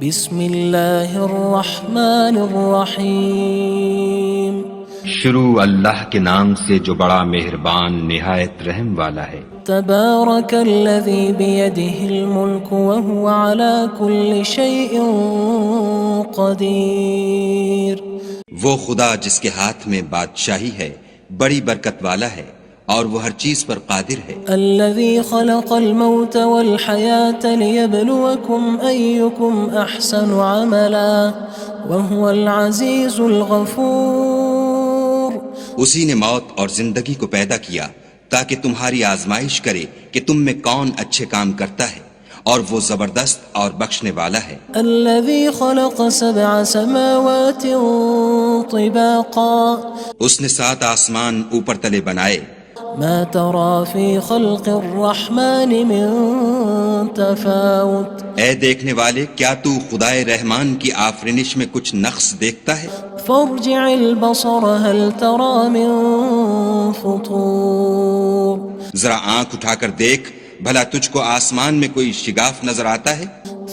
بسم اللہ الرحمن الرحیم شروع اللہ کے نام سے جو بڑا مہربان نہایت رحم والا ہے۔ تبارک الذی بیدہ الملک وہو علی کل شیء قدیر۔ وہ خدا جس کے ہاتھ میں بادشاہی ہے بڑی برکت والا ہے اور وہ ہر چیز پر قادر ہے۔ الذي خلق الموت والحياة ليبلوكم أيكم أحسن عملا وهو العزيز الغفور۔ اسی نے موت اور زندگی کو پیدا کیا تاکہ تمہاری آزمائش کرے کہ تم میں کون اچھے کام کرتا ہے، اور وہ زبردست اور بخشنے والا ہے۔ الذي خلق 7 سماوات طباقا۔ اس نے 7 آسمان اوپر تلے بنائے۔ ما ترى في خلق الرحمن من تفاوت۔ اے دیکھنے والے، کیا تو خدائے رحمان کی آفرینش میں کچھ نقص دیکھتا ہے؟ فارجع البصر هل ترى من فطور۔ ذرا آنکھ اٹھا کر دیکھ، بھلا تجھ کو آسمان میں کوئی شگاف نظر آتا ہے؟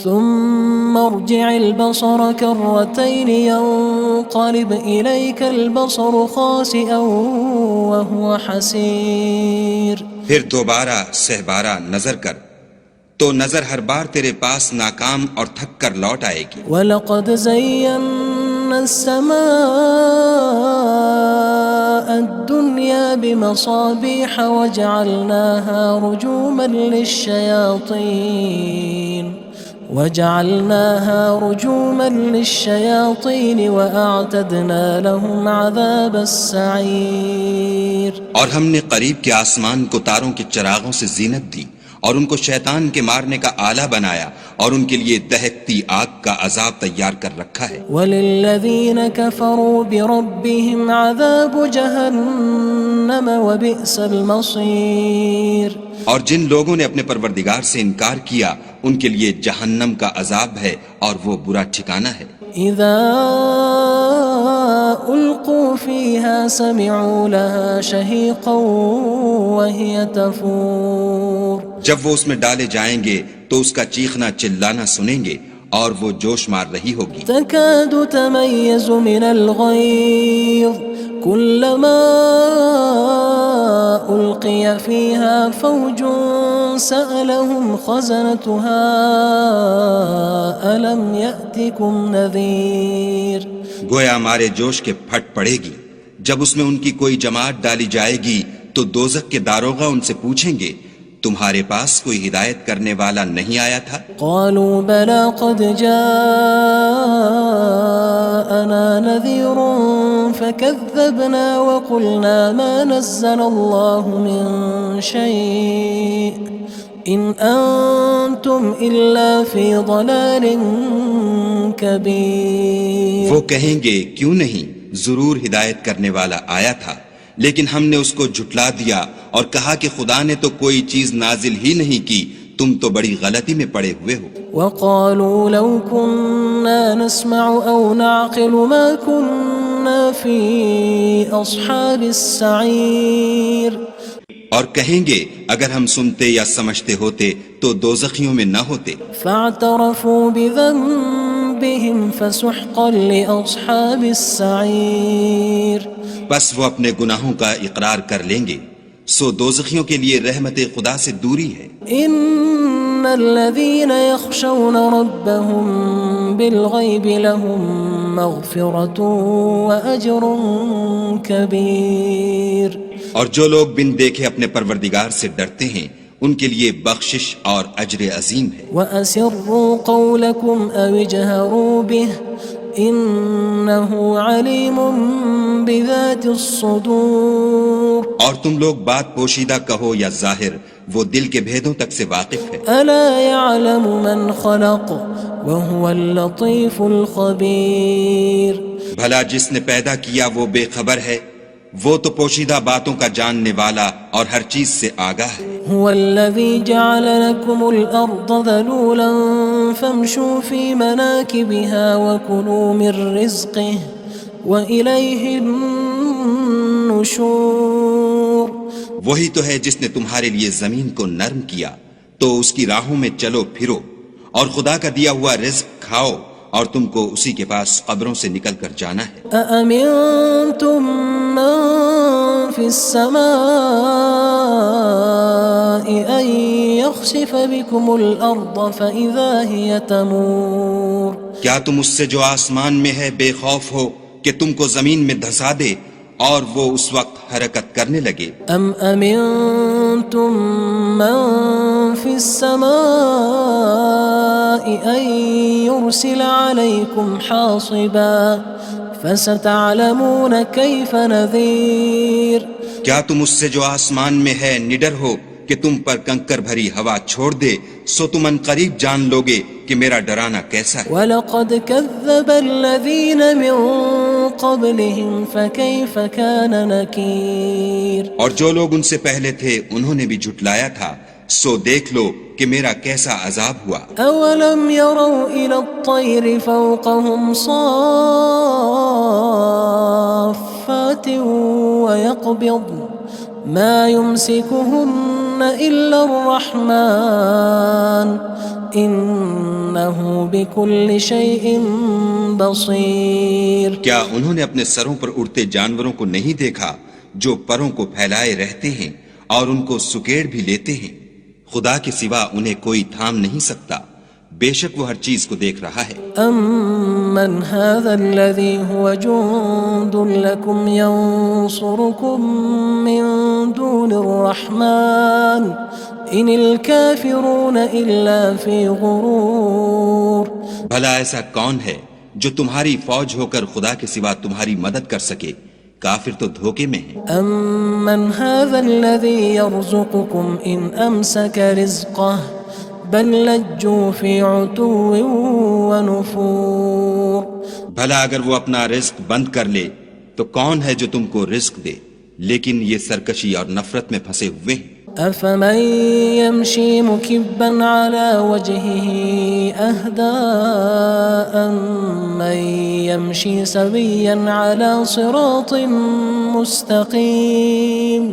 ثم ارجع البصر كرتين ينقلب إليك البصر خاسئا وهو حسير۔ پھر دوبارہ سہبارہ نظر کر تو نظر ہر بار تیرے پاس ناکام اور تھک کر لوٹ آئے گی۔ وَلَقَدْ زَيَّنَّا السَّمَاءَ الدُّنْيَا بِمَصَابِيحَ وَجَعَلْنَاهَا رُجُومًا لِلشَّيَاطِينِ وَأَعْتَدْنَا لَهُمْ عَذَابَ السَّعِيرِ۔ اور ہم نے قریب کے آسمان کو تاروں کے چراغوں سے زینت دی اور ان کو شیطان کے مارنے کا آلہ بنایا، اور ان کے لیے دہکتی آگ کا عذاب تیار کر رکھا ہے۔ وَلِلَّذِينَ كَفَرُوا بِرَبِّهِمْ عَذَابُ جَهَنَّمَ وَبِئْسَ الْمَصِيرُ۔ اور جن لوگوں نے اپنے پروردگار سے انکار کیا ان کے لیے جہنم کا عذاب ہے اور وہ برا ٹھکانہ ہے۔ اذا القوا فيها سمعوا لها شهيقا وهي تفور۔ جب وہ اس میں ڈالے جائیں گے تو اس کا چیخنا چلانا سنیں گے اور وہ جوش مار رہی ہوگی۔ تكاد تميز من الغيظ كلما ألقي فيها فوج سألهم خزنتها ألم يأتكم نذير۔ گویا مارے جوش کے پھٹ پڑے گی۔ جب اس میں ان کی کوئی جماعت ڈالی جائے گی تو دوزخ کے داروغہ ان سے پوچھیں گے تمہارے پاس کوئی ہدایت کرنے والا نہیں آیا تھا؟ قالوا بلى قد جاءنا نذير فكذبنا وقلنا ما نزل الله من شيء إن أنتم إلا في ضلال كبير۔ وہ کہیں گے کیوں نہیں، ضرور ہدایت کرنے والا آیا تھا، لیکن ہم نے اس کو جھٹلا دیا اور کہا کہ خدا نے تو کوئی چیز نازل ہی نہیں کی، تم تو بڑی غلطی میں پڑے ہوئے ہو۔ وقالوا لو كنا نسمع أو نعقل ما كنا في أصحاب السعير۔ اور کہیں گے اگر ہم سنتے یا سمجھتے ہوتے تو دوزخیوں میں نہ ہوتے۔ فاعترفوا بذنبهم فسحقا لأصحاب السعير۔ بس وہ اپنے گناہوں کا اقرار کر لیں گے، سو دوزخیوں کے لیے رحمت خدا سے دوری ہے۔ ان الذين يخشون ربهم بالغيب لهم مغفرة وأجر كبير۔ اور جو لوگ بن دیکھے اپنے پروردگار سے ڈرتے ہیں ان کے لیے بخشش اور اجر عظیم ہے۔ وَأَسِرُّوا قَوْلَكُمْ أَوِ اجْهَرُوا بِهِ إِنَّهُ عَلِيمٌ بِذَاتِ الصُّدُورِ۔ اور تم لوگ بات پوشیدہ کہو یا ظاہر، وہ دل کے بھیدوں تک سے واقف ہے۔ أَلَا يَعْلَمُ مَنْ خَلَقَ وَهُوَ اللَّطِيفُ الْخَبِيرُ۔ بھلا جس نے پیدا کیا وہ بے خبر ہے، وہ تو پوشیدہ باتوں کا جاننے والا اور ہر چیز سے آگاہ ہے۔ هو الذي جعل لكم الأرض ذلولا فامشوا في مناكبها وكلوا من رزقه وإليه النشور۔ وہی تو ہے جس نے تمہارے لیے زمین کو نرم کیا تو اس کی راہوں میں چلو پھرو اور خدا کا دیا ہوا رزق کھاؤ اور تم کو اسی کے پاس قبروں سے نکل کر جانا ہے۔ أأمنتم من في السماء أن يخسف بكم الأرض فإذا هي تمور کیا تم اس سے جو آسمان میں ہے بے خوف ہو کہ تم کو زمین میں دھسا دے اور وہ اس وقت حرکت کرنے لگے؟ أم أمنتم من في السماء أن يرسل عليكم حاصبا فستعلمون كيف نذير کیا تم اس سے جو آسمان میں ہے نڈر ہو کہ تم پر کنکر بھری ہوا چھوڑ دے، سو تم ان قریب جان لوگے کہ میرا ڈرانا کیسا ہے۔ وَلَقَدْ كَذَّبَ الَّذِينَ مِن قَبْلِهِمْ فَكَيْفَ كَانَ نَكِيرٌ اور جو لوگ ان سے پہلے تھے انہوں نے بھی جھٹلایا تھا، سو دیکھ لو کہ میرا کیسا عذاب ہوا۔ أَوَلَمْ يَرَوْا إِلَى الطَّيْرِ فَوْقَهُمْ صَافَّاتٍ وَيَقْبِضْنَ مَا يُمْسِكُهُنَّ إِلَّا الرَّحْمَنُ إِنَّهُ بِكُلِّ شَيْءٍ بَصِيرٌ کیا انہوں نے اپنے سروں پر اڑتے جانوروں کو نہیں دیکھا جو پروں کو پھیلائے رہتے ہیں اور ان کو سکیڑ بھی لیتے ہیں؟ خدا کے سوا انہیں کوئی تھام نہیں سکتا، بے شک وہ ہر چیز کو دیکھ رہا ہے۔ أَمَّنْ هَذَا الَّذِي هُوَ جُندٌ لَكُمْ يَنصُرُكُم مِّن دُونِ الرَّحْمَنِ إِنِ الْكَافِرُونَ إِلَّا فِي غُرُورٍ بھلا ایسا کون ہے جو تمہاری فوج ہو کر خدا کے سوا تمہاری مدد کر سکے؟ کافر تو دھوکے میں ہیں۔ أَمَّنْ هَذَا الَّذِي يَرْزُقُكُمْ إِنْ أَمْسَكَ رِزْقَهُ بَلْ لَجُّوا فِي عُتُوٍّ وَنُفُورٍ بھلا اگر وہ اپنا رزق بند کر لے تو کون ہے جو تم کو رزق دے؟ لیکن یہ سرکشی اور نفرت میں پھنسے ہوئے ہیں۔ أَفَمَن يَمْشِي مُكِبًّا عَلَى وَجْهِهِ أَهْدَىٰ أَمَّن يَمْشِي سَوِيًّا عَلَى صِرَاطٍ مُّسْتَقِيمٍ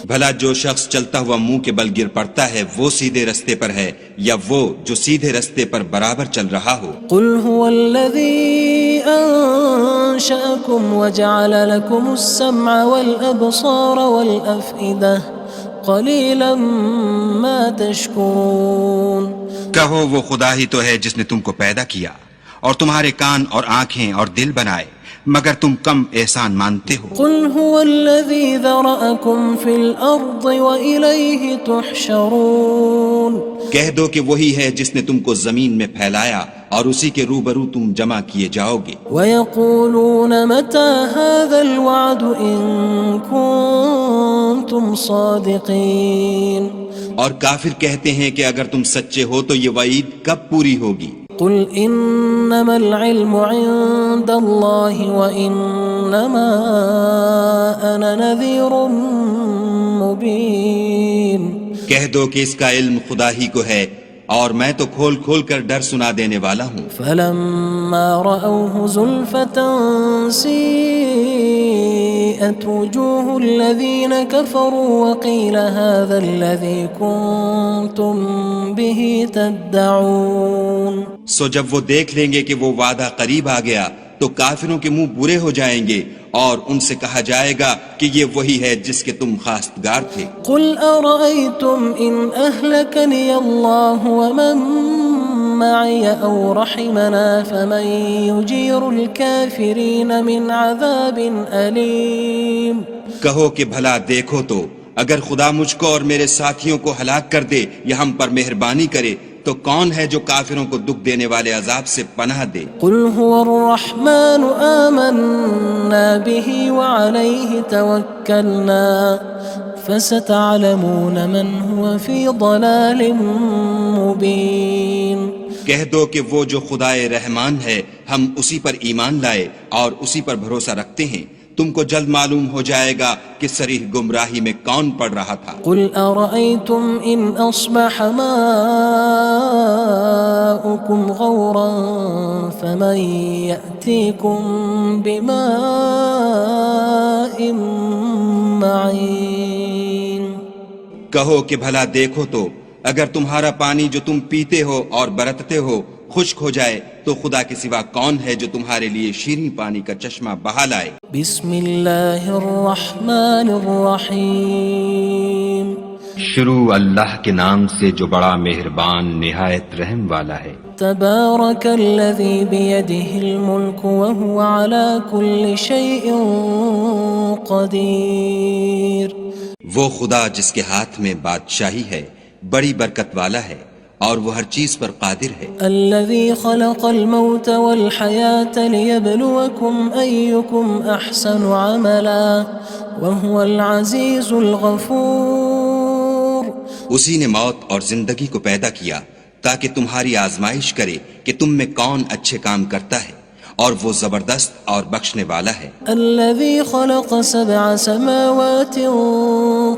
بھلا جو شخص چلتا ہوا منہ کے بل گر پڑتا ہے وہ سیدھے رستے پر ہے یا وہ جو سیدھے رستے پر برابر چل رہا ہو؟ قُلْ هُوَ الَّذِي أَنشَأَكُمْ وَجَعَلَ لَكُمُ السَّمْعَ وَالْأَبْصَارَ وَالْأَفْئِدَةَ قَلِيلًا مَا تَشْكُرُونَ کہو وہ خدا ہی تو ہے جس نے تم کو پیدا کیا اور تمہارے کان اور آنکھیں اور دل بنائے، مگر تم کم احسان مانتے ہو۔ قُلْ هُوَ الَّذِي ذَرَأَكُمْ فِي الْأَرْضِ وَإِلَيْهِ تُحْشَرُونَ کہہ دو کہ وہی ہے جس نے تم کو زمین میں پھیلایا اور اسی کے روبرو تم جمع کیے جاؤ گے۔ وَيَقُولُونَ مَتَى هَذَا الْوَعْدُ إِن كُنتُمْ صَادِقِينَ اور کافر کہتے ہیں کہ اگر تم سچے ہو تو یہ وعید کب پوری ہوگی؟ قُلْ إِنَّمَا الْعِلْمُ عِندَ اللَّهِ وَإِنَّمَا أَنَا نَذِيرٌ مُّبِينٌ کہہ دو کہ اس کا علم خدا ہی کو ہے اور میں تو کھول کھول کر ڈر سنا دینے والا ہوں۔ فَلَمَّا رَأَوْهُ زُلْفَةً سِيئَتْ وُجُوهُ الَّذِينَ كَفَرُوا وَقِيلَ هَذَا الَّذِي كُنتُم بِهِ تَدَّعُونَ سو جب وہ دیکھ لیں گے کہ وہ وعدہ قریب آ گیا تو کافروں کے منہ برے ہو جائیں گے اور ان سے کہا جائے گا کہ یہ وہی ہے جس کے تم خواستگار تھے۔ قُلْ أَرَأَيْتُمْ إِنْ أَهْلَكَنِيَ اللَّهُ وَمَن مَّعِيَ أَوْ رَحِمَنَا فَمَن يُجِيرُ الْكَافِرِينَ مِنْ عَذَابٍ أَلِيمٍ کہو کہ بھلا دیکھو تو اگر خدا مجھ کو اور میرے ساتھیوں کو ہلاک کر دے یا ہم پر مہربانی کرے تو کون ہے جو کافروں کو دکھ دینے والے عذاب سے پناہ دے؟ قُلْ هُوَ الرَّحْمَنُ آمَنَّا بِهِ وَعَلَيْهِ تَوَكَّلْنَا فَسَتَعْلَمُونَ مَنْ هُوَ فِي ضَلَالٍ مُّبِينٍ کہہ دو کہ وہ جو خدائے رحمان ہے ہم اسی پر ایمان لائے اور اسی پر بھروسہ رکھتے ہیں، تم کو جلد معلوم ہو جائے گا کہ صریح گمراہی میں کون پڑ رہا تھا۔ قُلْ أَرَأَيْتُمْ إِنْ أَصْبَحَ مَاؤُكُمْ غَوْرًا فَمَن يَأْتِيكُم بِمَاءٍ مَّعِينٍ کہو کہ بھلا دیکھو تو اگر تمہارا پانی جو تم پیتے ہو اور برتتے ہو خشک ہو جائے تو خدا کے سوا کون ہے جو تمہارے لیے شیریں پانی کا چشمہ بہا لائے؟ بسم اللہ الرحمن الرحیم شروع اللہ کے نام سے جو بڑا مہربان نہایت رحم والا ہے۔ تبارک الذی بیدہ الملک وہو علی کل شیء قدیر۔ وہ خدا جس کے ہاتھ میں بادشاہی ہے بڑی برکت والا ہے اور وہ ہر چیز پر قادر ہے۔ الذي خلق الموت والحياة ليبلوكم أيكم أحسن عملا وهو العزيز الغفور۔ اسی نے موت اور زندگی کو پیدا کیا تاکہ تمہاری آزمائش کرے کہ تم میں کون اچھے کام کرتا ہے، اور وہ زبردست اور بخشنے والا ہے۔ الذي خلق 7 سماوات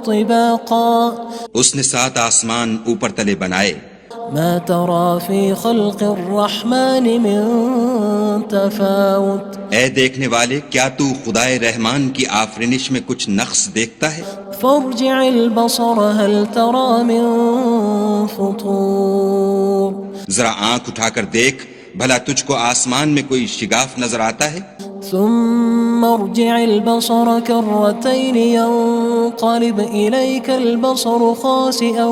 طباقا۔ اس نے 7 آسمان اوپر تلے بنائے۔ ما ترى في خلق الرحمن من تفاوت۔ اے دیکھنے والے، کیا تو خدائے رحمان کی آفرینش میں کچھ نقص دیکھتا ہے؟ فارجع البصر هل ترى من فطور۔ ذرا آنکھ اٹھا کر دیکھ، بھلا تجھ کو آسمان میں کوئی شگاف نظر آتا ہے؟ ثم ارجع البصر كرتين ينقلب إليك البصر خاسئا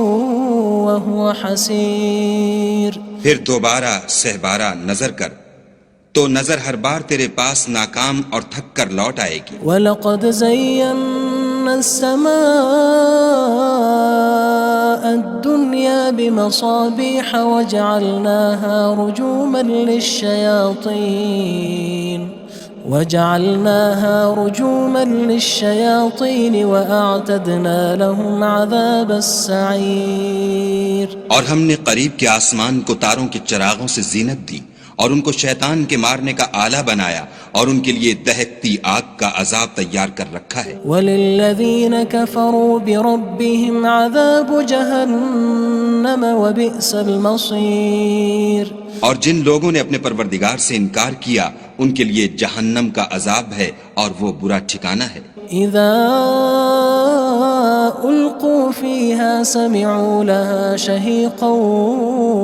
وهو حسير۔ پھر دوبارہ سہبارہ نظر کر تو نظر ہر بار تیرے پاس ناکام اور تھک کر لوٹ آئے گی۔ وَلَقَدْ زَيَّنَّا السَّمَاءَ الدُّنْيَا بِمَصَابِيحَ وَجَعَلْنَاهَا رُجُومًا لِلشَّيَاطِينِ وَأَعْتَدْنَا لَهُمْ عَذَابَ السَّعِيرِ۔ اور ہم نے قریب کے آسمان کو تاروں کے چراغوں سے زینت دی اور ان کو شیطان کے مارنے کا آلہ بنایا، اور ان کے لیے دہکتی آگ کا عذاب تیار کر رکھا ہے۔ وَلِلَّذِينَ كَفَرُوا بِرَبِّهِمْ عَذَابُ جَهَنَّمَ وَبِئْسَ الْمَصِيرُ۔ اور جن لوگوں نے اپنے پروردگار سے انکار کیا ان کے لیے جہنم کا عذاب ہے اور وہ برا ٹھکانہ ہے۔ اذا القوا فيها سمعوا لها شهيقا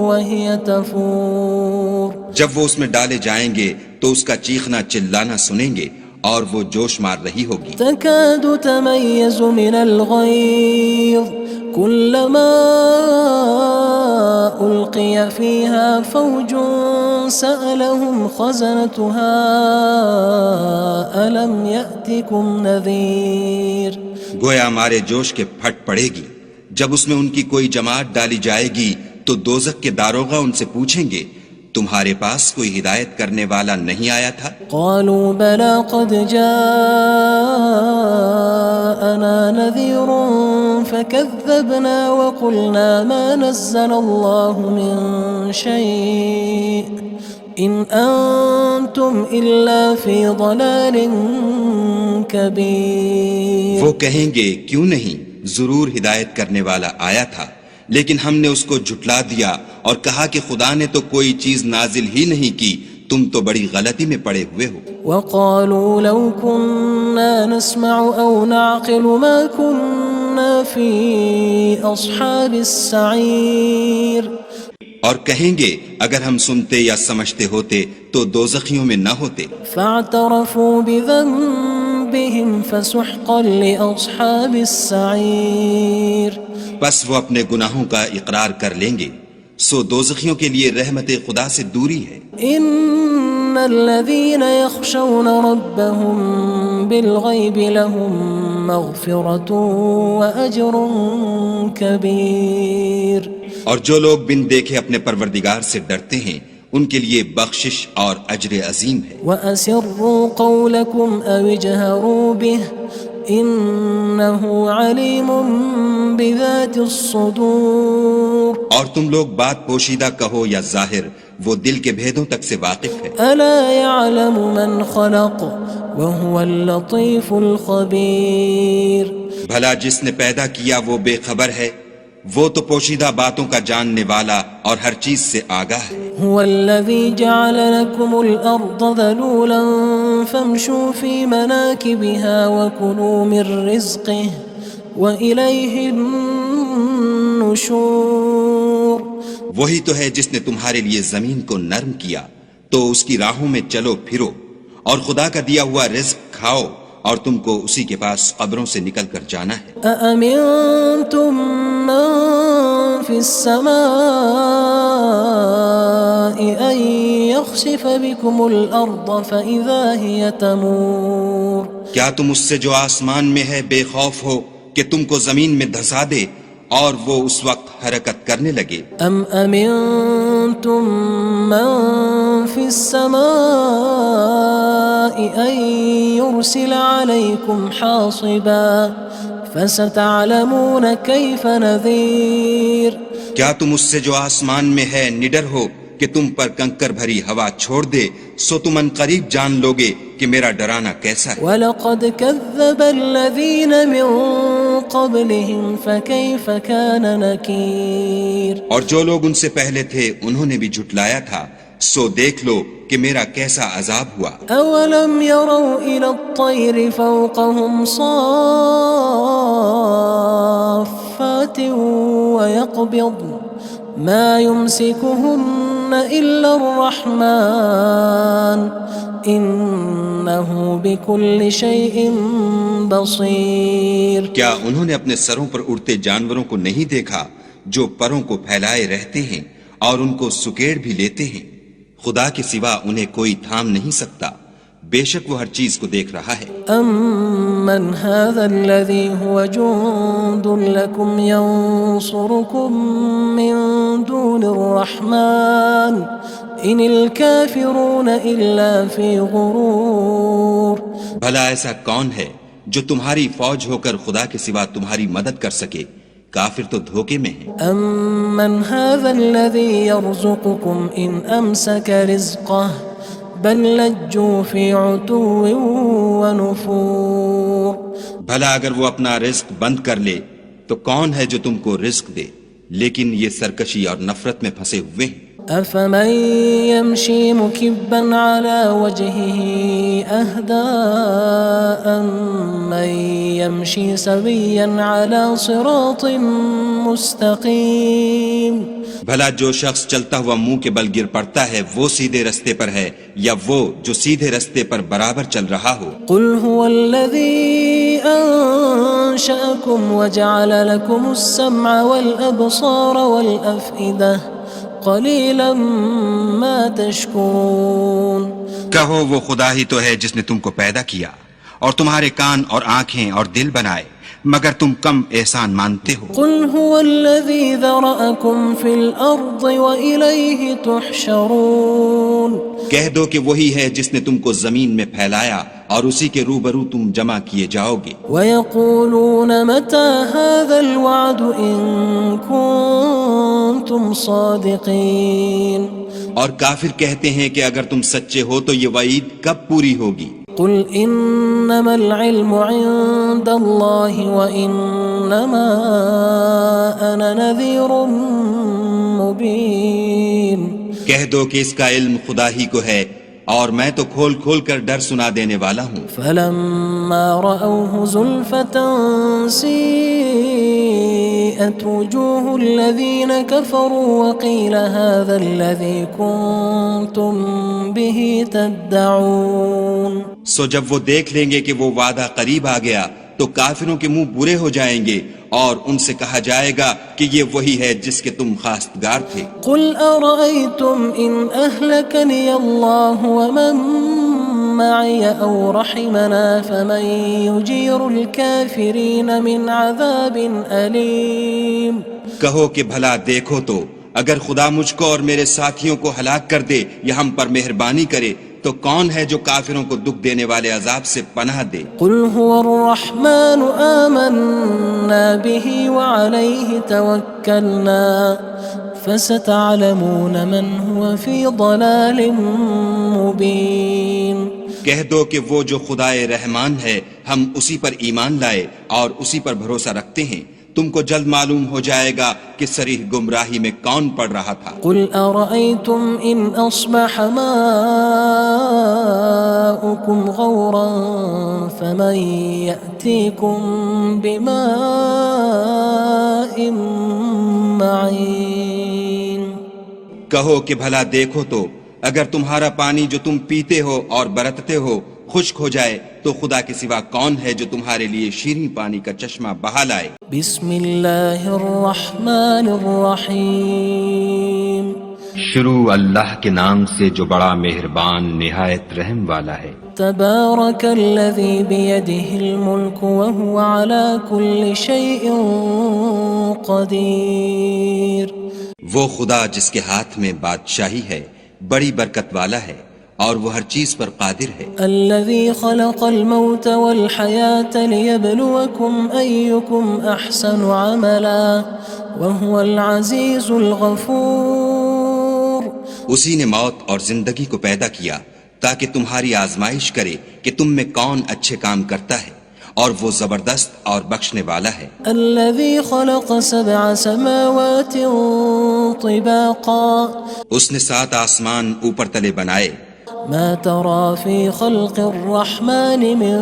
وهي تفور۔ جب وہ اس میں ڈالے جائیں گے تو اس کا چیخنا چلانا سنیں گے اور وہ جوش مار رہی ہوگی۔ تكاد تميز من الغيظ كلما ألقي فيها فوج سألهم خزنتها ألم يأتكم نذير۔ گویا ہمارے جوش کے پھٹ پڑے گی جب اس میں ان کی کوئی جماعت ڈالی جائے گی تو دوزخ کے داروغہ ان سے پوچھیں گے تمہارے پاس کوئی ہدایت کرنے والا نہیں آیا تھا؟ قالوا بلى قد جاءنا نذير فكذبنا وقلنا ما نزل الله من شيء إن أنتم إلا في ضلال كبير۔ وہ کہیں گے کیوں نہیں، ضرور ہدایت کرنے والا آیا تھا، لیکن ہم نے اس کو جھٹلا دیا اور کہا کہ خدا نے تو کوئی چیز نازل ہی نہیں کی، تم تو بڑی غلطی میں پڑے ہوئے ہو۔ وقالوا لو كنا نسمع أو نعقل ما كنا في أصحاب السعير۔ اور کہیں گے اگر ہم سنتے یا سمجھتے ہوتے تو دوزخیوں میں نہ ہوتے۔ فاعترفوا بذنبهم فسحقا لأصحاب السعير۔ بس وہ اپنے گناہوں کا اقرار کر لیں گے، سو دوزخیوں کے لیے رحمت خدا سے دوری ہے۔ ان الذين يخشون ربهم بالغيب لهم مغفرة وأجر كبير۔ اور جو لوگ بن دیکھے اپنے پروردگار سے ڈرتے ہیں ان کے لیے بخشش اور اجر عظیم ہے۔ وَأَسِرُّوا قَوْلَكُمْ أَوِ اجْهَرُوا بِهِ إِنَّهُ عَلِيمٌ بِذَاتِ الصُّدُورِ۔ اور تم لوگ بات پوشیدہ کہو یا ظاہر، وہ دل کے بھیدوں تک سے واقف ہے۔ أَلَا يَعْلَمُ مَنْ خَلَقَ وَهُوَ اللَّطِيفُ الْخَبِيرُ۔ بھلا جس نے پیدا کیا وہ بے خبر ہے، وہ تو پوشیدہ باتوں کا جاننے والا اور ہر چیز سے آگاہ ہے۔ هو الذي جعل لكم الأرض ذلولا فامشوا في مناكبها وكلوا من رزقه وإليه النشور۔ النشور وہی تو ہے جس نے تمہارے لیے زمین کو نرم کیا تو اس کی راہوں میں چلو پھرو، اور خدا کا دیا ہوا رزق کھاؤ، اور تم کو اسی کے پاس قبروں سے نکل کر جانا ہے۔ أأمنتم من في السماء أن يخسف بكم الأرض فإذا هي تمور کیا تم اس سے جو آسمان میں ہے بے خوف ہو کہ تم کو زمین میں دھسا دے اور وہ اس وقت حرکت کرنے لگے؟ أم أمنتم من في السماء أن يرسل عليكم حاصبا فستعلمون كيف نذير کیا تم اس سے جو آسمان میں ہے نڈر ہو کہ تم پر کنکر بھری ہوا چھوڑ دے، سو تم ان قریب جان لوگے کہ میرا ڈرانا کیسا ہے۔ وَلَقَدْ كَذَّبَ الَّذِينَ مِن قَبْلِهِمْ فَكَيْفَ كَانَ نَكِيرٌ اور جو لوگ ان سے پہلے تھے انہوں نے بھی جھٹلایا تھا، سو دیکھ لو کہ میرا کیسا عذاب ہوا۔ أَوَلَمْ يَرَوْا إِلَى الطَّيْرِ فَوْقَهُمْ صَافَّاتٍ وَيَقْبِضْنَ مَا يُمْسِكُهُنَّ إِلَّا الرَّحْمَنُ إِنَّهُ بِكُلِّ شَيْءٍ بَصِيرٌ کیا انہوں نے اپنے سروں پر اڑتے جانوروں کو نہیں دیکھا جو پروں کو پھیلائے رہتے ہیں اور ان کو سکیڑ بھی لیتے ہیں؟ خدا کے سوا انہیں کوئی تھام نہیں سکتا، بے شک وہ ہر چیز کو دیکھ رہا ہے۔ أَمَّنْ هَذَا الَّذِي هُوَ جُندٌ لَكُمْ يَنصُرُكُم مِّن دُونِ الرَّحْمَنِ إِنِ الْكَافِرُونَ إِلَّا فِي غُرُورٍ بھلا ایسا کون ہے جو تمہاری فوج ہو کر خدا کے سوا تمہاری مدد کر سکے؟ کافر تو دھوکے میں ہیں۔ أَمَّنْ هَذَا الَّذِي يَرْزُقُكُمْ إِنْ أَمْسَكَ رِزْقَهُ بَلْ لَجُّوا فِي عُتُوٍّ وَنُفُورٍ بھلا اگر وہ اپنا رزق بند کر لے تو کون ہے جو تم کو رزق دے؟ لیکن یہ سرکشی اور نفرت میں پھنسے ہوئے ہیں۔ أَفَمَن يَمْشِي مُكِبًّا عَلَى وَجْهِهِ أَهْدَىٰ أَمَّن يَمْشِي سَوِيًّا عَلَى صِرَاطٍ مُّسْتَقِيمٍ بھلا جو شخص چلتا ہوا منہ کے بل گر پڑتا ہے وہ سیدھے رستے پر ہے یا وہ جو سیدھے رستے پر برابر چل رہا ہو؟ قُلْ هُوَ الَّذِي أَنشَأَكُمْ وَجَعَلَ لَكُمُ السَّمْعَ وَالْأَبْصَارَ وَالْأَفْئِدَةَ قَلِيلًا مَا تَشْكُرُونَ کہو وہ خدا ہی تو ہے جس نے تم کو پیدا کیا اور تمہارے کان اور آنکھیں اور دل بنائے، مگر تم کم احسان مانتے ہو۔ قُلْ هُوَ الَّذِي ذَرَأَكُمْ فِي الْأَرْضِ وَإِلَيْهِ تُحْشَرُونَ کہہ دو کہ وہی ہے جس نے تم کو زمین میں پھیلایا اور اسی کے روبرو تم جمع کیے جاؤ گے۔ وَيَقُولُونَ مَتَى هَذَا الْوَعْدُ إِن كُنتُمْ صَادِقِينَ اور کافر کہتے ہیں کہ اگر تم سچے ہو تو یہ وعید کب پوری ہوگی؟ قُلْ إِنَّمَا الْعِلْمُ عِندَ اللَّهِ وَإِنَّمَا أَنَا نَذِيرٌ مُّبِينٌ کہہ دو کہ اس کا علم خدا ہی کو ہے اور میں تو کھول کھول کر ڈر سنا دینے والا ہوں۔ فَلَمَّا رَأَوْهُ زُلْفَةً سِيئَتْ وُجُوهُ الَّذِينَ كَفَرُوا وَقِيلَ هَذَا الَّذِي كُنتُم بِهِ تَدَّعُونَ سو جب وہ دیکھ لیں گے کہ وہ وعدہ قریب آ گیا تو کافروں کے منہ برے ہو جائیں گے اور ان سے کہا جائے گا کہ یہ وہی ہے جس کے تم خواستگار تھے۔ قُلْ أَرَأَيْتُمْ إِنْ أَهْلَكَنِيَ اللَّهُ وَمَن مَّعِيَ أَوْ رَحِمَنَا فَمَن يُجِيرُ الْكَافِرِينَ مِنْ عَذَابٍ أَلِيمٍ کہو کہ بھلا دیکھو تو اگر خدا مجھ کو اور میرے ساتھیوں کو ہلاک کر دے یا ہم پر مہربانی کرے تو کون ہے جو کافروں کو دکھ دینے والے عذاب سے پناہ دے؟ قُلْ هُوَ الرَّحْمَنُ آمَنَّا بِهِ وَعَلَيْهِ تَوَكَّلْنَا فَسَتَعْلَمُونَ مَنْ هُوَ فِي ضَلَالٍ مُّبِينٍ کہہ دو کہ وہ جو خدائے رحمان ہے ہم اسی پر ایمان لائے اور اسی پر بھروسہ رکھتے ہیں، تم کو جلد معلوم ہو جائے گا کہ صریح گمراہی میں کون پڑ رہا تھا۔ قُلْ أَرَأَيْتُمْ إِنْ أَصْبَحَ مَاؤُكُمْ غَوْرًا فَمَن يَأْتِيكُم بِمَاءٍ معين کہو کہ بھلا دیکھو تو اگر تمہارا پانی جو تم پیتے ہو اور برتتے ہو خشک ہو جائے تو خدا کے سوا کون ہے جو تمہارے لیے شیریں پانی کا چشمہ بہا لائے؟ بسم اللہ الرحمن الرحیم شروع اللہ کے نام سے جو بڑا مہربان نہایت رحم والا ہے۔ تبارک الذی بیدہ الملک وہو علی کل شیء قدیر۔ وہ خدا جس کے ہاتھ میں بادشاہی ہے بڑی برکت والا ہے اور وہ ہر چیز پر قادر ہے۔ الذي خلق الموت والحياة ليبلوكم أيكم أحسن عملا وهو العزيز الغفور۔ اسی نے موت اور زندگی کو پیدا کیا تاکہ تمہاری آزمائش کرے کہ تم میں کون اچھے کام کرتا ہے اور وہ زبردست اور بخشنے والا ہے۔ الذي خلق 7 سماوات طباقا۔ اس نے 7 آسمان اوپر تلے بنائے۔ ما ترى في خلق الرحمن من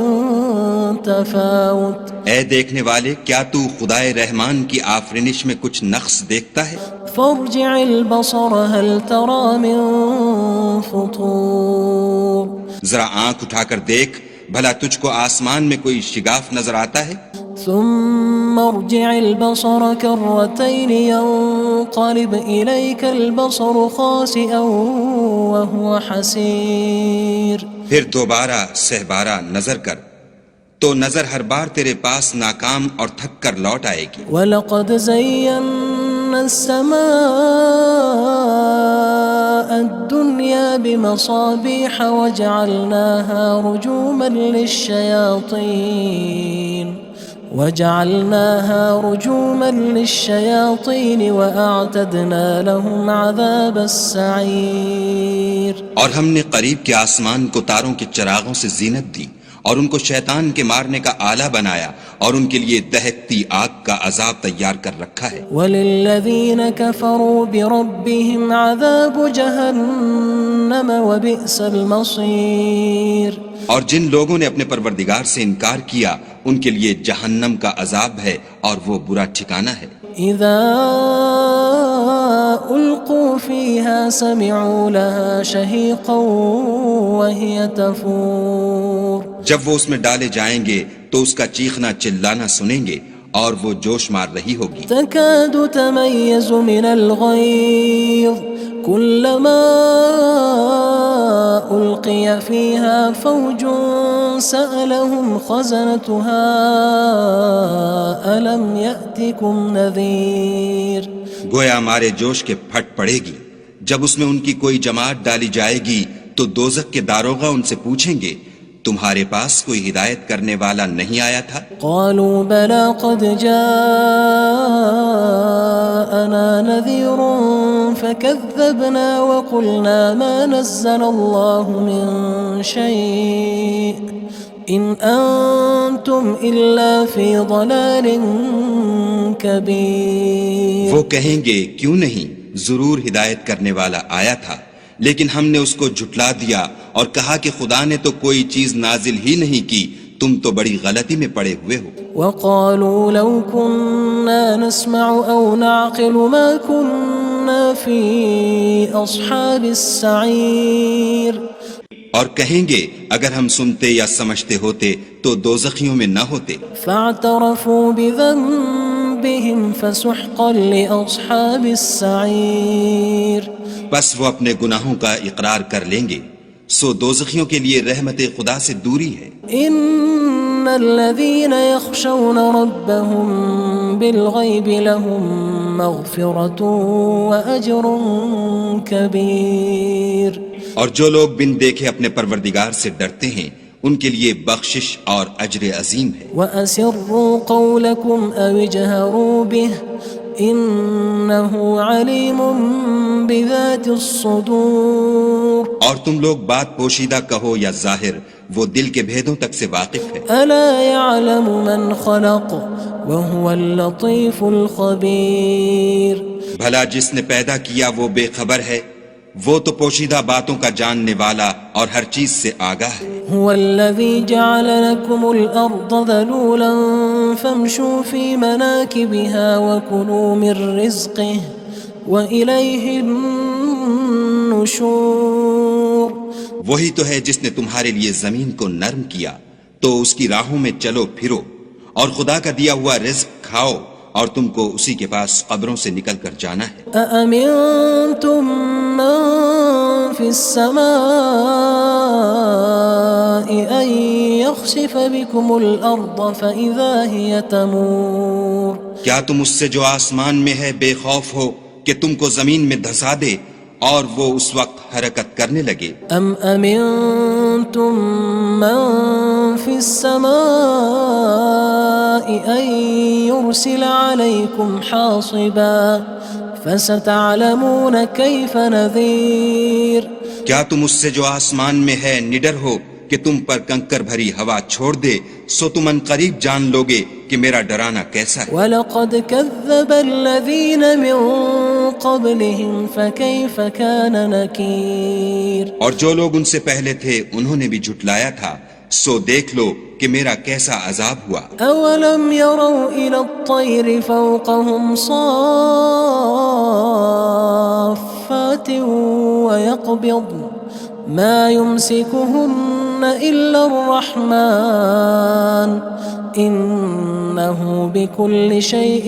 تفاوت۔ اے دیکھنے والے کیا تو خدائے رحمان کی آفرینش میں کچھ نقص دیکھتا ہے؟ فارجع البصر هل ترى من فطور۔ ذرا آنکھ اٹھا کر دیکھ بھلا تجھ کو آسمان میں کوئی شگاف نظر آتا ہے؟ ثم ارجع البصر كرتين ينقلب إليك البصر خاسئا وهو حسير۔ پھر دوبارہ سہبارہ نظر کر تو نظر ہر بار تیرے پاس ناکام اور تھک کر لوٹ آئے گی۔ وَلَقَدْ زَيَّنَّا السَّمَاءَ الدُّنْيَا بِمَصَابِيحَ وَجَعَلْنَاهَا رُجُومًا لِلشَّيَاطِينِ وَأَعْتَدْنَا لَهُمْ عَذَابَ السَّعِيرِ۔ اور ہم نے قریب کے آسمان کو تاروں کے چراغوں سے زینت دی اور ان کو شیطان کے مارنے کا آلہ بنایا اور ان کے لیے دہکتی آگ کا عذاب تیار کر رکھا ہے۔ وَلِلَّذِينَ كَفَرُوا بِرَبِّهِمْ عَذَابُ جَهَنَّمَ وَبِئْسَ الْمَصِيرُ۔ اور جن لوگوں نے اپنے پروردگار سے انکار کیا ان کے لیے جہنم کا عذاب ہے اور وہ برا ٹھکانہ ہے۔ اذا القوا فيها سمعوا لها شهيقا وهي تفور۔ جب وہ اس میں ڈالے جائیں گے تو اس کا چیخنا چلانا سنیں گے اور وہ جوش مار رہی ہوگی۔ تكاد تميز من الغيظ كلما ألقي فيها فوج سألهم خزنتها ألم يأتكم نذير۔ گویا ہمارے جوش کے پھٹ پڑے گی جب اس میں ان کی کوئی جماعت ڈالی جائے گی تو دوزخ کے داروغہ ان سے پوچھیں گے تمہارے پاس کوئی ہدایت کرنے والا نہیں آیا تھا؟ قالوا بلى قد جاءنا نذير فكذبنا وقلنا ما نزل الله من شيء إن أنتم إلا في ضلال كبير۔ وہ کہیں گے کیوں نہیں، ضرور ہدایت کرنے والا آیا تھا لیکن ہم نے اس کو جھٹلا دیا اور کہا کہ خدا نے تو کوئی چیز نازل ہی نہیں کی، تم تو بڑی غلطی میں پڑے ہوئے ہو۔ وقالوا لو كنا نسمع أو نعقل ما كنا في أصحاب السعير۔ اور کہیں گے اگر ہم سنتے یا سمجھتے ہوتے تو دوزخیوں میں نہ ہوتے۔ فاعترفوا بذنبهم فسحقا لأصحاب السعير۔ بس وہ اپنے گناہوں کا اقرار کر لیں گے، سو دوزخیوں کے لیے رحمت خدا سے دوری ہے۔ ان الذين يخشون ربهم بالغيب لهم مغفرة وأجر كبير۔ اور جو لوگ بن دیکھے اپنے پروردگار سے ڈرتے ہیں ان کے لیے بخشش اور اجر عظیم ہے۔ وَأَسِرُّوا قَوْلَكُمْ أَوِ اجْهَرُوا بِهِ إِنَّهُ عَلِيمٌ بِذَاتِ الصُّدُورِ۔ اور تم لوگ بات پوشیدہ کہو یا ظاہر، وہ دل کے بھیدوں تک سے واقف ہے۔ أَلَا يَعْلَمُ مَنْ خَلَقَ وَهُوَ اللَّطِيفُ الْخَبِيرُ۔ بھلا جس نے پیدا کیا وہ بے خبر ہے، وہ تو پوشیدہ باتوں کا جاننے والا اور ہر چیز سے آگاہ ہے۔ هو الذي جعل لكم الأرض ذلولا فامشوا في مناكبها وكلوا من رزقه وإليه النشور. وہی تو ہے جس نے تمہارے لیے زمین کو نرم کیا تو اس کی راہوں میں چلو پھرو اور خدا کا دیا ہوا رزق کھاؤ اور تم کو اسی کے پاس قبروں سے نکل کر جانا ہے. أأمنتم من في السماء أن يخسف بكم الأرض فإذا هي تمور. کیا تم اس سے جو آسمان میں ہے بے خوف ہو کہ تم کو زمین میں دھسا دے اور وہ اس وقت حرکت کرنے لگے؟ أم أمنتم من في السماء أن يرسل عليكم حاصبا فستعلمون كيف نذير. کیا تم اس سے جو آسمان میں ہے نڈر ہو کہ تم پر کنکر بھری ہوا چھوڑ دے سو تم ان قریب جان لوگے کہ میرا ڈرانا کیسا ہے. وَلَقَدْ كَذَّبَ الَّذِينَ مِن قَبْلِهِمْ فَكَيْفَ كَانَ نَكِيرٌ. اور جو لوگ ان سے پہلے تھے انہوں نے بھی جھٹلایا تھا سو دیکھ لو کہ میرا کیسا عذاب ہوا. أَوَلَمْ يَرَوْا إِلَى الطَّيْرِ فَوْقَهُمْ صَافَّاتٍ وَيَقْبِضْنَ مَا يُمْسِكُهُنَّ إِلَّا الرَّحْمَنُ إِنَّهُ بِكُلِّ شَيْءٍ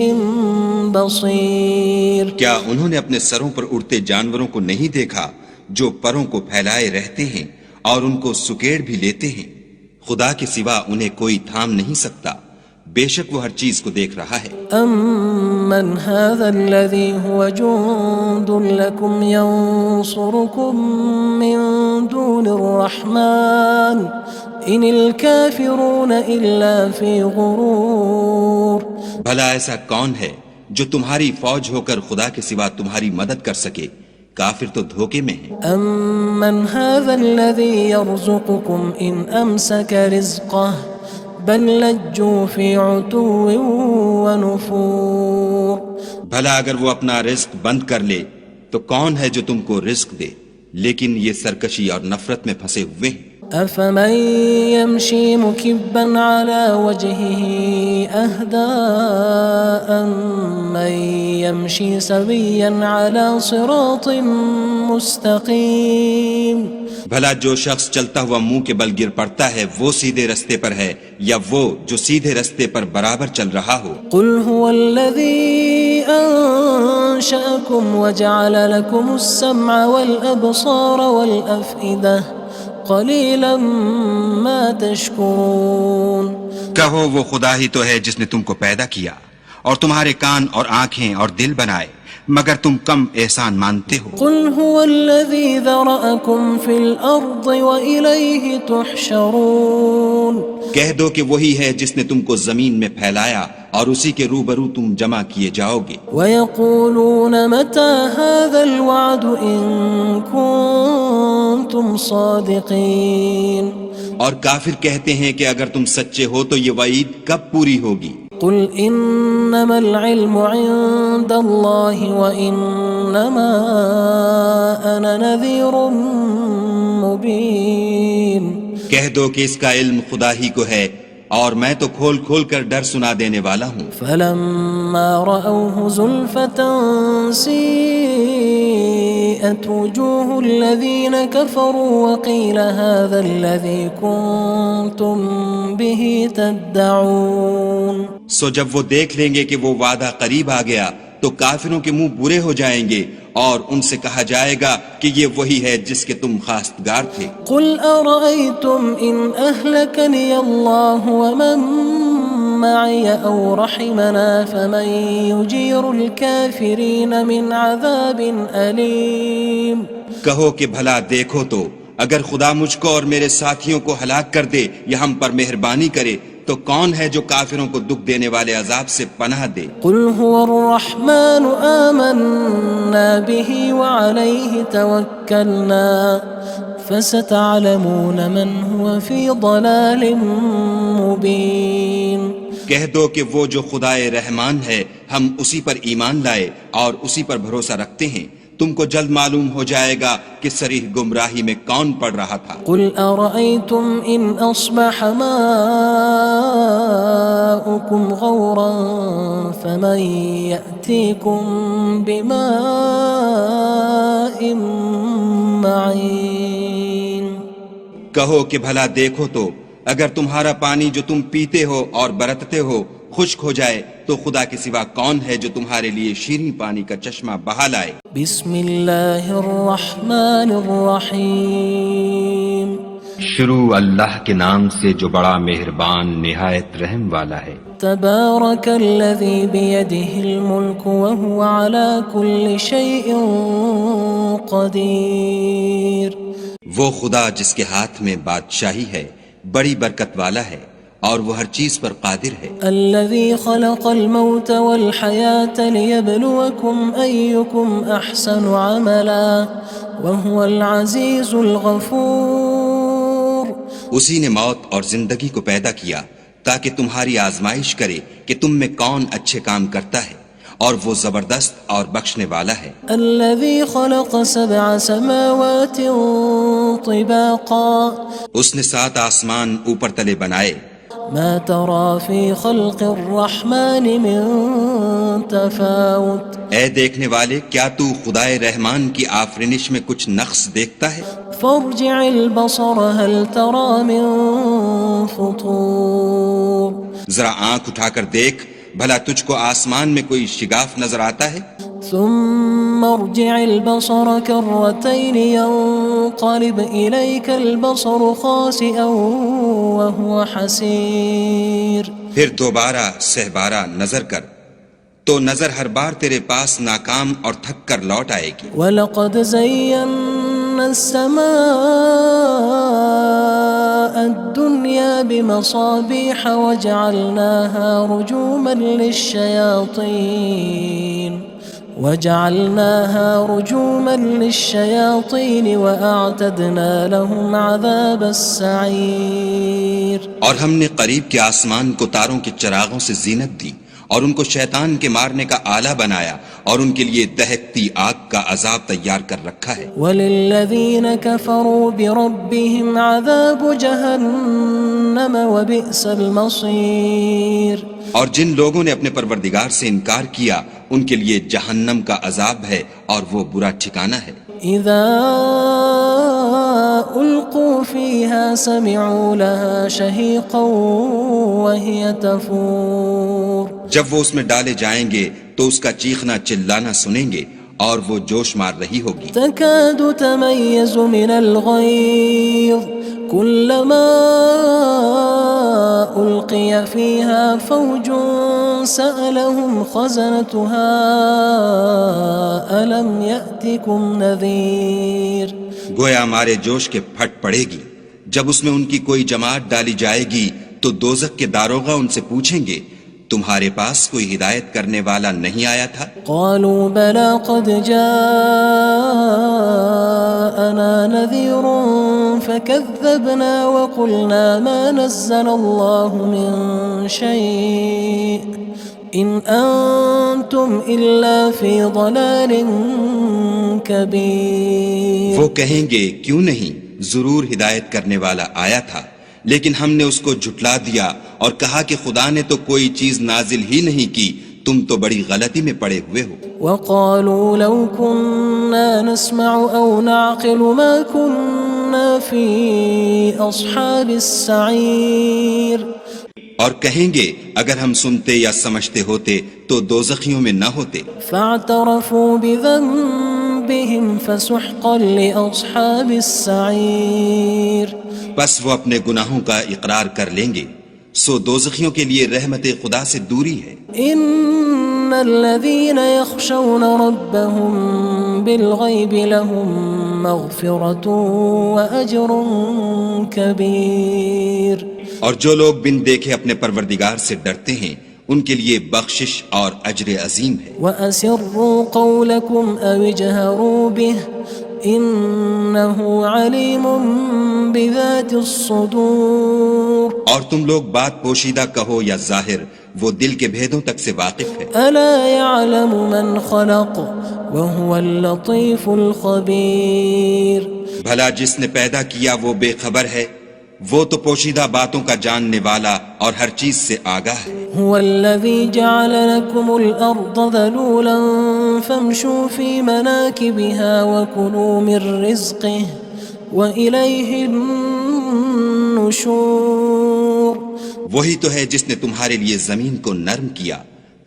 بَصِيرٌ. کیا انہوں نے اپنے سروں پر اڑتے جانوروں کو نہیں دیکھا جو پروں کو پھیلائے رہتے ہیں اور ان کو سکیڑ بھی لیتے ہیں؟ خدا کے سوا انہیں کوئی تھام نہیں سکتا، بے شک وہ ہر چیز کو دیکھ رہا ہے. أَمَّنْ هَذَا الَّذِي هُوَ جُندٌ لَكُمْ يَنصُرُكُم مِّن دُونِ الرَّحْمَنِ إِنِ الْكَافِرُونَ إِلَّا فِي غُرُورٍ. بھلا ایسا کون ہے جو تمہاری فوج ہو کر خدا کے سوا تمہاری مدد کر سکے؟ کافر تو دھوکے میں ہیں. أَمَّنْ هَذَا الَّذِي يَرْزُقُكُمْ إِنْ أَمْسَكَ رِزْقَهُ بَلْ لَجُّوا فِي عُتُوٍّ وَنُفُورٍ. بھلا اگر وہ اپنا رزق بند کر لے تو کون ہے جو تم کو رزق دے؟ لیکن یہ سرکشی اور نفرت میں پھنسے ہوئے ہیں. أَفَمَن يَمْشِي مُكِبًّا عَلَى وَجْهِهِ أَهْدَىٰ أَمَّن يَمْشِي سَوِيًّا عَلَى صِرَاطٍ مُّسْتَقِيمٍ. بھلا جو شخص چلتا ہوا منہ کے بل گر پڑتا ہے وہ سیدھے رستے پر ہے یا وہ جو سیدھے رستے پر برابر چل رہا ہو؟ قُلْ هُوَ الَّذِي أَنشَأَكُمْ وَجَعَلَ لَكُمُ السَّمْعَ وَالْأَبْصَارَ وَالْأَفْئِدَةَ قَلِيلًا مَا تَشْكُرُونَ. کہو وہ خدا ہی تو ہے جس نے تم کو پیدا کیا اور تمہارے کان اور آنکھیں اور دل بنائے مگر تم کم احسان مانتے ہو. قُلْ هُوَ الَّذِي ذَرَأَكُمْ فِي الْأَرْضِ وَإِلَيْهِ تُحْشَرُونَ. کہہ دو کہ وہی ہے جس نے تم کو زمین میں پھیلایا اور اسی کے روبرو تم جمع کیے جاؤ گے. وَيَقُولُونَ مَتَى هَذَا الْوَعْدُ إِن كُنتُمْ صَادِقِينَ. اور کافر کہتے ہیں کہ اگر تم سچے ہو تو یہ وعید کب پوری ہوگی؟ قُلْ إِنَّمَا الْعِلْمُ عِندَ اللَّهِ وَإِنَّمَا أَنَا نَذِيرٌ مُّبِينٌ. کہہ دو کہ اس کا علم خدا ہی کو ہے اور میں تو کھول کھول کر ڈر سنا دینے والا ہوں. فَلَمَّا رَأَوْهُ زُلْفَةً سِيئَتْ وُجُوهُ الَّذِينَ كَفَرُوا وَقِيلَ هَذَا الَّذِي كُنتُم بِهِ تَدَّعُونَ. سو جب وہ دیکھ لیں گے کہ وہ وعدہ قریب آ گیا تو کافروں کے منہ برے ہو جائیں گے اور ان سے کہا جائے گا کہ یہ وہی ہے جس کے تم خواستگار تھے. قُلْ أَرَأَيْتُمْ إِنْ أَهْلَكَنِيَ اللَّهُ وَمَن مَّعِيَ أَوْ رَحِمَنَا فَمَن يُجِيرُ الْكَافِرِينَ مِنْ عَذَابٍ أَلِيمٍ. کہو کہ بھلا دیکھو تو اگر خدا مجھ کو اور میرے ساتھیوں کو ہلاک کر دے یا ہم پر مہربانی کرے تو کون ہے جو کافروں کو دکھ دینے والے عذاب سے پناہ دے؟ قُلْ هُوَ الرَّحْمَنُ آمَنَّا بِهِ وَعَلَيْهِ تَوَكَّلْنَا فَسَتَعْلَمُونَ مَنْ هُوَ فِي ضَلَالٍ مُّبِينٍ. کہہ دو کہ وہ جو خدائے رحمان ہے ہم اسی پر ایمان لائے اور اسی پر بھروسہ رکھتے ہیں تم کو جلد معلوم ہو جائے گا کہ صریح گمراہی میں کون پڑ رہا تھا۔ قل أرأيتم إن أصبح ماؤكم غورا فمن يأتيكم بماء معين۔ کہو کہ بھلا دیکھو تو اگر تمہارا پانی جو تم پیتے ہو اور برتتے ہو خشک ہو جائے تو خدا کے سوا کون ہے جو تمہارے لیے شیریں پانی کا چشمہ بہا لائے۔ بسم اللہ الرحمن الرحیم۔ شروع اللہ کے نام سے جو بڑا مہربان نہایت رحم والا ہے۔ تبارک الذی بیدہ الملک وہو علی کل شیء قدیر۔ وہ خدا جس کے ہاتھ میں بادشاہی ہے بڑی برکت والا ہے اور وہ ہر چیز پر قادر ہے۔ الذي خلق الموت والحياة ليبلوكم أيكم أحسن عملا وهو العزيز الغفور۔ اسی نے موت اور زندگی کو پیدا کیا تاکہ تمہاری آزمائش کرے کہ تم میں کون اچھے کام کرتا ہے اور وہ زبردست اور بخشنے والا ہے۔ الذي خلق 7 سماوات طباقا۔ اس نے 7 آسمان اوپر تلے بنائے۔ ما ترى في خلق الرحمن من تفاوت۔ اے دیکھنے والے کیا تو خدائے رحمان کی آفرینش میں کچھ نقص دیکھتا ہے؟ فارجع البصر هل ترى من فطور۔ ذرا آنکھ اٹھا کر دیکھ بھلا تجھ کو آسمان میں کوئی شگاف نظر آتا ہے؟ ثم ارجع البصر كرتين ينقلب إليك البصر خاسئا وهو حسير۔ پھر دوبارہ سہبارہ نظر کر تو نظر ہر بار تیرے پاس ناکام اور تھک کر لوٹ آئے گی۔ وَلَقَدْ زَيَّنَّا السَّمَاءَ الدُّنْيَا بِمَصَابِيحَ وَجَعَلْنَاهَا رُجُومًا لِلشَّيَاطِينِ وَأَعْتَدْنَا لَهُمْ عَذَابَ السَّعِيرِ۔ اور ہم نے قریب کے آسمان کو تاروں کے چراغوں سے زینت دی اور ان کو شیطان کے مارنے کا آلہ بنایا اور ان کے لیے دہکتی آگ کا عذاب تیار کر رکھا ہے۔ وَلِلَّذِينَ كَفَرُوا بِرَبِّهِمْ عَذَابُ جَهَنَّمَ وَبِئْسَ الْمَصِيرُ۔ اور جن لوگوں نے اپنے پروردگار سے انکار کیا ان کے لیے جہنم کا عذاب ہے اور وہ برا ٹھکانہ ہے۔ اذا القوا فيها سمعوا لها شهيقا وهي تفور۔ جب وہ اس میں ڈالے جائیں گے تو اس کا چیخنا چلانا سنیں گے اور وہ جوش مار رہی ہوگی۔ تكاد تميز من الغيظ كلما ألقي فيها فوج سألهم خزنتها ألم يأتكم نذير۔ گویا ہمارے جوش کے پھٹ پڑے گی جب اس میں ان کی کوئی جماعت ڈالی جائے گی تو دوزخ کے داروغہ ان سے پوچھیں گے تمہارے پاس کوئی ہدایت کرنے والا نہیں آیا تھا؟ قالوا بلى قد جاءنا نذير فكذبنا وقلنا ما نزل الله من شيء إن أنتم إلا في ضلال كبير۔ وہ کہیں گے کیوں نہیں، ضرور ہدایت کرنے والا آیا تھا، لیکن ہم نے اس کو جھٹلا دیا اور کہا کہ خدا نے تو کوئی چیز نازل ہی نہیں کی، تم تو بڑی غلطی میں پڑے ہوئے ہو۔ وقالوا لو كنا نسمع أو نعقل ما كنا في أصحاب السعير۔ اور کہیں گے اگر ہم سنتے یا سمجھتے ہوتے تو دوزخیوں میں نہ ہوتے۔ فاعترفوا بذنبهم فسحقا لأصحاب السعير۔ بس وہ اپنے گناہوں کا اقرار کر لیں گے، سو دوزخیوں کے لیے رحمت خدا سے دوری ہے۔ ان الذين يخشون ربهم بالغيب لهم مغفرة وأجر كبير۔ اور جو لوگ بن دیکھے اپنے پروردگار سے ڈرتے ہیں ان کے لیے بخشش اور اجر عظیم ہے۔ وَأَسِرُّوا قَوْلَكُمْ أَوِ اجْهَرُوا بِهِ إِنَّهُ عَلِيمٌ بِذَاتِ الصُّدُورِ۔ اور تم لوگ بات پوشیدہ کہو یا ظاہر، وہ دل کے بھیدوں تک سے واقف ہے۔ أَلَا يَعْلَمُ مَنْ خَلَقَ وهو اللطيف الخبير. بھلا جس نے پیدا کیا وہ بے خبر ہے، وہ تو پوشیدہ باتوں کا جاننے والا اور ہر چیز سے آگاہ ہے. هو الذي جعل لكم الأرض ذلولا فامشوا في مناكبها وكلوا من رزقه وإليه النشور. وہی تو ہے جس نے تمہارے لیے زمین کو نرم کیا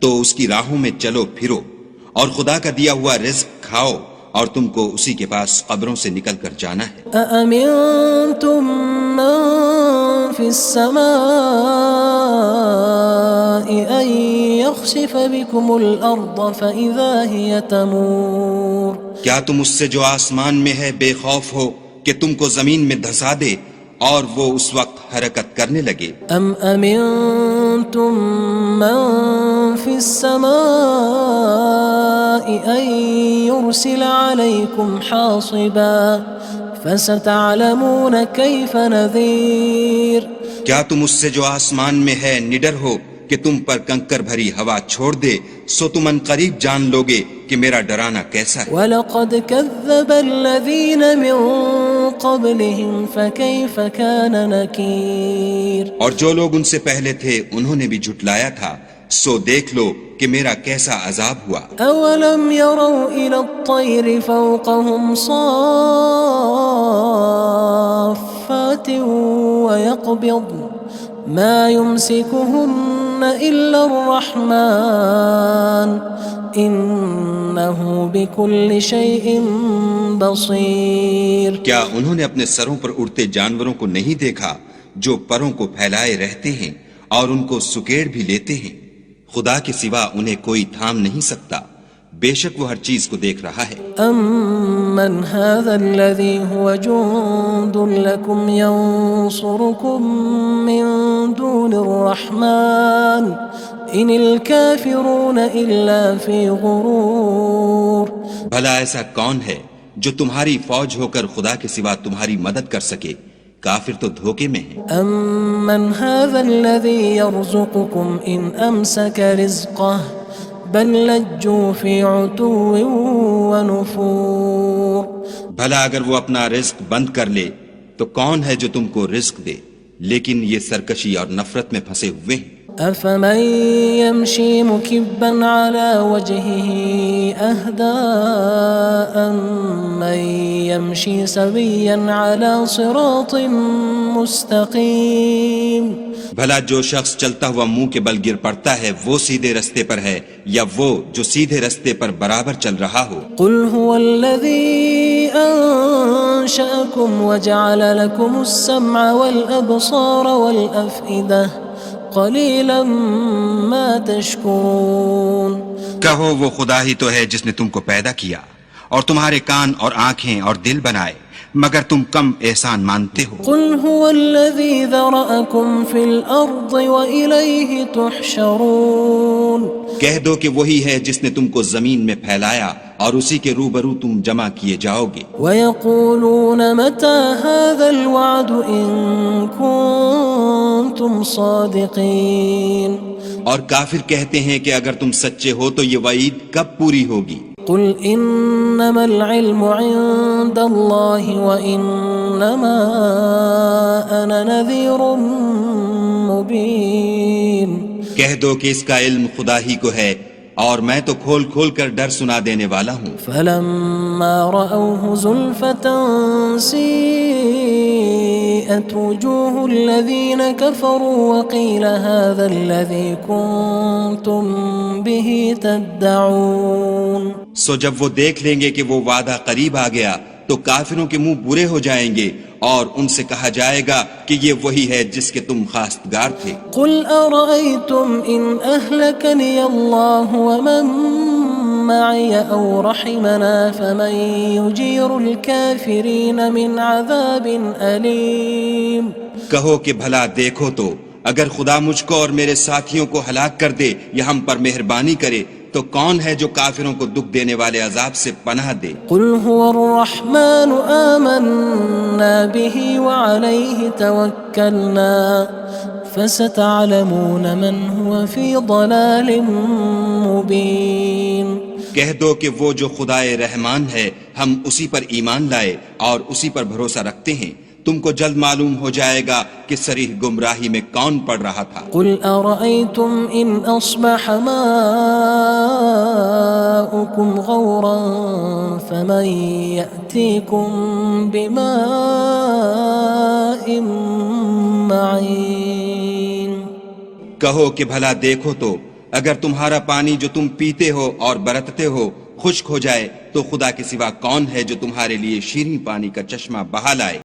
تو اس کی راہوں میں چلو پھرو اور خدا کا دیا ہوا رزق کھاؤ اور تم کو اسی کے پاس قبروں سے نکل کر جانا ہے. أأمنتم من في السماء أن يخسف بكم الأرض فإذا هي تمور. کیا تم اس سے جو آسمان میں ہے بے خوف ہو کہ تم کو زمین میں دھسا دے اور وہ اس وقت حرکت کرنے لگے؟ أم أمنتم من في السماء أن يرسل عليكم حاصبا فستعلمون كيف نذير. کیا تم اس سے جو آسمان میں ہے نڈر ہو کہ تم پر کنکر بھری ہوا چھوڑ دے، سو تم ان قریب جان لوگے کہ میرا ڈرانا کیسا ہے. وَلَقَدْ كَذَّبَ الَّذِينَ مِن قَبْلِهِمْ فَكَيْفَ كَانَ نَكِيرٌ. اور جو لوگ ان سے پہلے تھے انہوں نے بھی جھٹلایا تھا، سو دیکھ لو کہ میرا کیسا عذاب ہوا. أَوَلَمْ يَرَوْا إِلَى الطَّيْرِ فَوْقَهُمْ صَافَّاتٍ وَيَقْبِضْنَ مَا يُمْسِكُهُنَّ إِلَّا الرَّحْمَنُ إِنَّهُ بِكُلِّ شَيْءٍ بَصِيرٌ. کیا انہوں نے اپنے سروں پر اڑتے جانوروں کو نہیں دیکھا جو پروں کو پھیلائے رہتے ہیں اور ان کو سکیڑ بھی لیتے ہیں؟ خدا کے سوا انہیں کوئی تھام نہیں سکتا، بے شک وہ ہر چیز کو دیکھ رہا ہے. أَمَّنْ هَذَا الَّذِي هُوَ جُندٌ لَكُمْ يَنصُرُكُم مِّن دُونِ الرَّحْمَنِ إِنِ الْكَافِرُونَ إِلَّا فِي غُرُورٍ. بھلا ایسا کون ہے جو تمہاری فوج ہو کر خدا کے سوا تمہاری مدد کر سکے؟ کافر تو دھوکے میں ہیں. أَمَّنْ هَذَا الَّذِي يَرْزُقُكُمْ إِنْ أَمْسَكَ رِزْقَهُ بَلْ لَجُّوا فِي عُتُوٍّ وَنُفُورٍ. بھلا اگر وہ اپنا رزق بند کر لے تو کون ہے جو تم کو رزق دے، لیکن یہ سرکشی اور نفرت میں پھنسے ہوئے ہیں. أَفَمَن يَمْشِي مُكِبًّا عَلَى وَجْهِهِ أَهْدَىٰ أَمَّن يَمْشِي سَوِيًّا عَلَى صِرَاطٍ مُّسْتَقِيمٍ. بھلا جو شخص چلتا ہوا منہ کے بل گر پڑتا ہے وہ سیدھے رستے پر ہے یا وہ جو سیدھے رستے پر برابر چل رہا ہو؟ قُلْ هُوَ الَّذِي أَنشَأَكُمْ وَجَعَلَ لَكُمُ السَّمْعَ وَالْأَبْصَارَ وَالْأَفْئِدَةَ قَلِيلًا مَا تَشْكُرُونَ. کہو وہ خدا ہی تو ہے جس نے تم کو پیدا کیا اور تمہارے کان اور آنکھیں اور دل بنائے، مگر تم کم احسان مانتے ہو. قُلْ هُوَ الَّذِي ذَرَأَكُمْ فِي الْأَرْضِ وَإِلَيْهِ تُحْشَرُونَ. کہہ دو کہ وہی ہے جس نے تم کو زمین میں پھیلایا اور اسی کے روبرو تم جمع کیے جاؤ گے. وَيَقُولُونَ مَتَى هَذَا الْوَعْدُ إِن كُنتُمْ صَادِقِينَ. اور کافر کہتے ہیں کہ اگر تم سچے ہو تو یہ وعید کب پوری ہوگی؟ قُلْ إِنَّمَا الْعِلْمُ عِندَ اللَّهِ وَإِنَّمَا أَنَا نَذِيرٌ مُّبِينٌ. کہہ دو کہ اس کا علم خدا ہی کو ہے اور میں تو کھول کھول کر ڈر سنا دینے والا ہوں. فَلَمَّا رَأَوْهُ زُلْفَةً سِيئَتْ وُجُوهُ الَّذِينَ كَفَرُوا وَقِيلَ هَذَا الَّذِي كُنتُم بِهِ تَدَّعُونَ. سو جب وہ دیکھ لیں گے کہ وہ وعدہ قریب آ گیا تو کافروں کے منہ برے ہو جائیں گے اور ان سے کہا جائے گا کہ یہ وہی ہے جس کے تم خواستگار تھے. قُلْ أَرَأَيْتُمْ إِنْ أَهْلَكَنِيَ اللَّهُ وَمَن مَّعِيَ أَوْ رَحِمَنَا فَمَن يُجِيرُ الْكَافِرِينَ مِنْ عَذَابٍ أَلِيمٍ. کہو کہ بھلا دیکھو تو اگر خدا مجھ کو اور میرے ساتھیوں کو ہلاک کر دے یا ہم پر مہربانی کرے تو کون ہے جو کافروں کو دکھ دینے والے عذاب سے پناہ دے؟ قُلْ هُوَ الرَّحْمَنُ آمَنَّا بِهِ وَعَلَيْهِ تَوَكَّلْنَا فَسَتَعْلَمُونَ مَنْ هُوَ فِي ضَلَالٍ مُّبِينٍ. کہہ دو کہ وہ جو خدائے رحمان ہے ہم اسی پر ایمان لائے اور اسی پر بھروسہ رکھتے ہیں، تم کو جلد معلوم ہو جائے گا کہ صریح گمراہی میں کون پڑ رہا تھا۔ قل أرأيتم إن أصبح ماؤكم غورا فمن يأتيكم بماء معين۔ کہو کہ بھلا دیکھو تو اگر تمہارا پانی جو تم پیتے ہو اور برتتے ہو خشک ہو جائے تو خدا کے سوا کون ہے جو تمہارے لیے شیریں پانی کا چشمہ بہا لائے۔